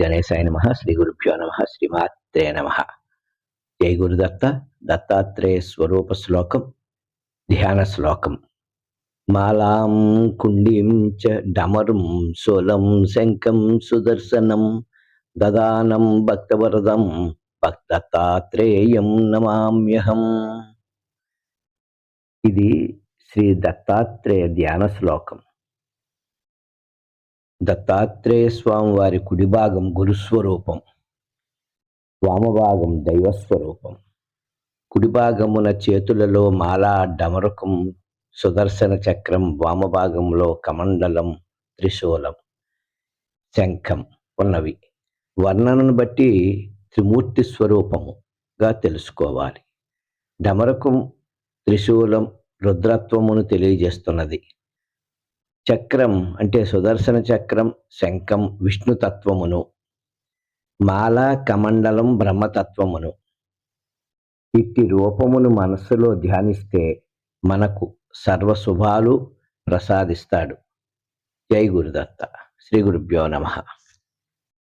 గణేశాయ నమః. శ్రీ గురుభ్యో నమః. శ్రీమాత్రే నమః. జై గురుదత్త. దత్తాత్రేయ స్వరూప శ్లోకం, ధ్యాన శ్లోకం. మాలాం కుండీం చ డమరుం శూలం శంఖం సుదర్శనం దదానం భక్తవరదం భక్తతాత్రేయం నమామ్యహం. ఇది శ్రీ దత్తాత్రేయ ధ్యాన శ్లోకం. దత్తాత్రేయ స్వామి వారి కుడి భాగం గురుస్వరూపం, వామభాగం దైవస్వరూపం. కుడి భాగమున చేతులలో మాల, డమరుకం, సుదర్శన చక్రం, వామభాగంలో కమండలం, త్రిశూలం, శంఖం ఉన్నవి. వర్ణనను బట్టి త్రిమూర్తి స్వరూపముగా తెలుసుకోవాలి. డమరుకం త్రిశూలం రుద్రత్వమును తెలియజేస్తున్నది. చక్రం అంటే సుదర్శన చక్రం, శంఖం విష్ణుతత్వమును, మాల కమండలం బ్రహ్మతత్వమును. ఇట్టి రూపమును మనస్సులో ధ్యానిస్తే మనకు సర్వశుభాలు ప్రసాదిస్తాడు. జై గురుదత్త. శ్రీ గురుభ్యో నమః.